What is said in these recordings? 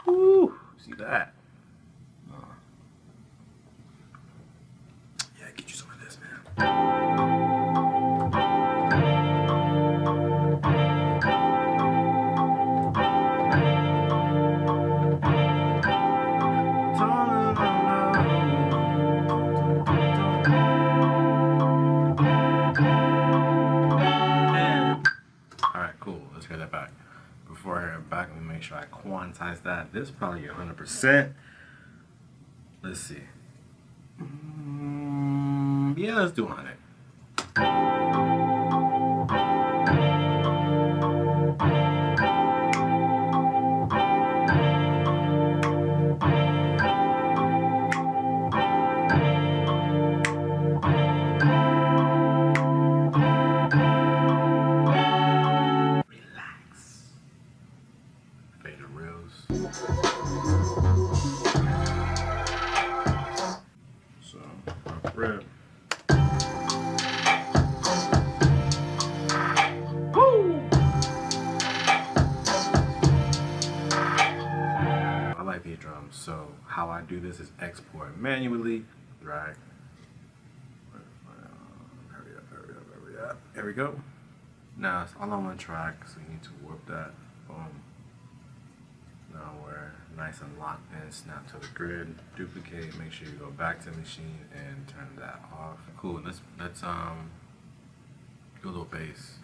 Woo! See that? Yeah, get you some of this, man. Alright, cool. Let's hear that back. Before I hear it back, let me make sure I quantize that. This is probably 100%. Let's see. Yeah, let's do 100. Rip. Woo! I like these drums, so how I do this is export manually, drag. Hurry up, hurry up, hurry up. There we go. Now it's all on one track, so you need to warp that. Boom. Now we're nice and locked in, snap to the grid, duplicate, make sure you go back to Maschine and turn that off. Cool, let's do a little bass.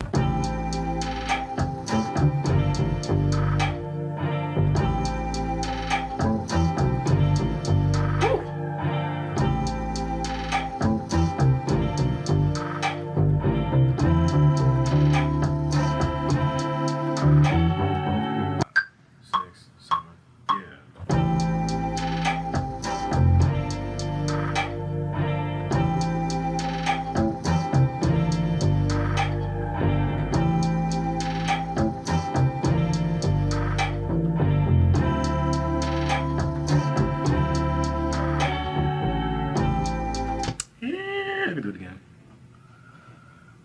Let me do it again.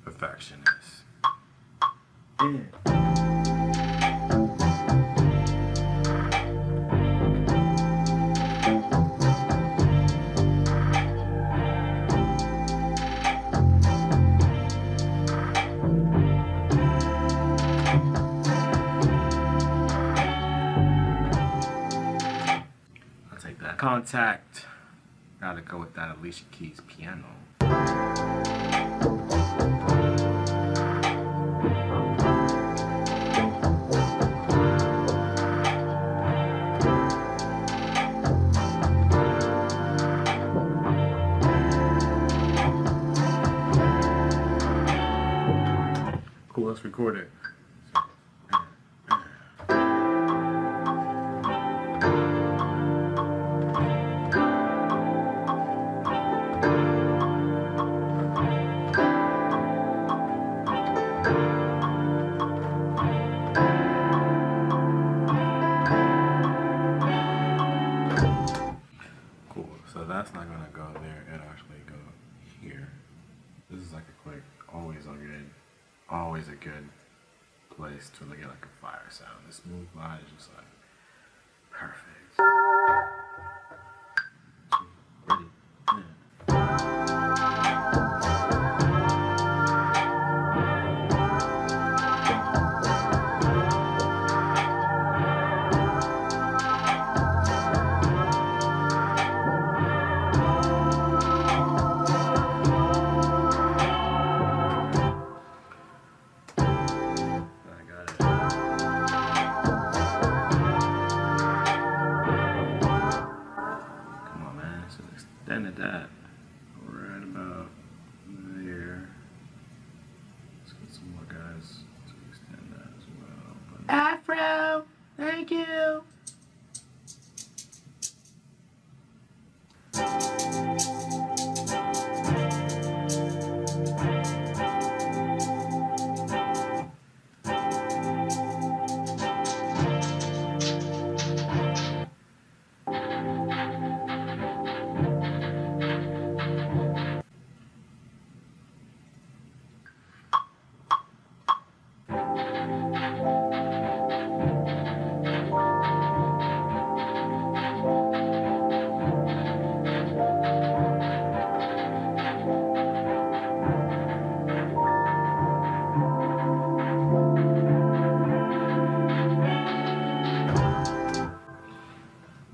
Perfectionist. Yeah. I'll take that. Contact. Gotta go with that Alicia Keys piano. Cool, let's record it. So that's not gonna go there, it'll actually go here. This is like a quick, always a good place to get like a fire sound. The smooth line is just like perfect. Ready? Yeah.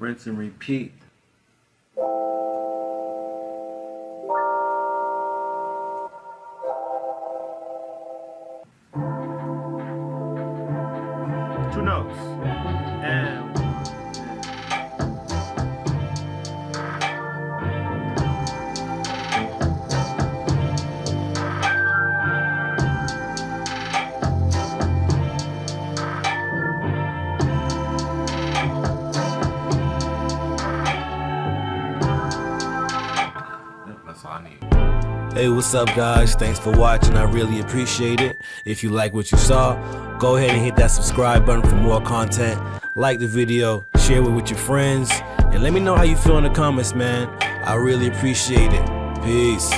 rinse and repeat. 2 notes. And that's all I need. Hey, what's up guys? Thanks for watching. I really appreciate it. If you like what you saw, go ahead and hit that subscribe button for more content. Like the video, share it with your friends, and let me know how you feel in the comments, man. I really appreciate it. Peace.